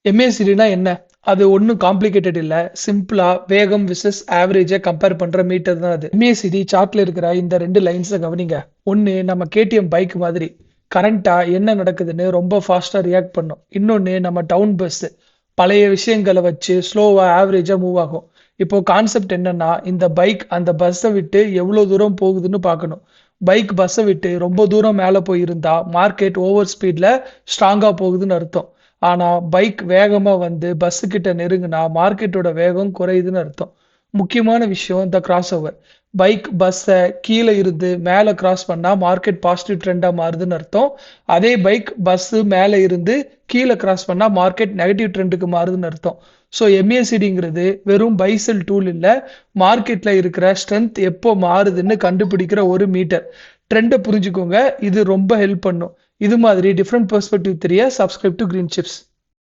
எம்ஏசிடினா என்ன? அது ஒண்ணும் காம்ப்ளிகேட்டட் இல்ல. சிம்பிளா வேகம் விசஸ் ஆவரேஜ கம்பேர் பண்ற மீட்டர் தான் அது. எம்ஏசிடி சார்ட்ல இருக்கிற இந்த 2 லைன்ஸ கவனிங்க. ஒண்ணு நம்ம கேடிஎம் பைக் மாதிரி. கரண்ட்டா என்ன நடக்குதுன்னு ரொம்ப ஃபாஸ்ட்டா ரியாக்ட் பண்ணும். இன்னொன்னு நம்ம டவுன் பஸ். பழைய விஷயங்கள வச்சு ஸ்லோவா ஆவரேஜா மூவ் ஆகும். இப்போ கான்செப்ட் என்னன்னா, இந்த பைக் அந்த பஸ்ஸ விட்டு எவ்வளோ தூரம் போகுதுன்னு பார்க்கணும். பைக் பஸ்ஸ விட்டு ரொம்ப தூரம் மேல போயிருந்தா, மார்க்கெட் ஓவர் ஸ்பீட்ல ஸ்ட்ராங்கா போகுதுன்னு அர்த்தம். ஆனா பைக் வேகமா வந்து பஸ் கிட்ட நெருங்குனா மார்க்கெட்டோட வேகம் குறையுதுன்னு அர்த்தம். முக்கியமான விஷயம் இந்த கிராஸ் ஓவர். பைக் பஸ்ஸ கீழ இருந்து மேல கிராஸ் பண்ணா மார்க்கெட் பாசிட்டிவ் ட்ரெண்டா மாறுதுன்னு அர்த்தம். அதே பைக் பஸ் மேல இருந்து கீழ கிராஸ் பண்ணா மார்க்கெட் நெகட்டிவ் ட்ரெண்டுக்கு மாறுதுன்னு அர்த்தம். ஸோ எம்ஏசிடிங்கிறது வெறும் பை செல் டூல் இல்ல. மார்க்கெட்ல இருக்கிற ஸ்ட்ரென்த் எப்போ மாறுதுன்னு கண்டுபிடிக்கிற ஒரு மீட்டர். ட்ரெண்ட புரிஞ்சுக்கோங்க. இது ரொம்ப ஹெல்ப் பண்ணும். இது மாதிரி டிஃபரெண்ட் பெர்ஸ்பெக்டிவ் தெரிய சப்ஸ்கிரைப் டு கிரீன் சிப்ஸ்.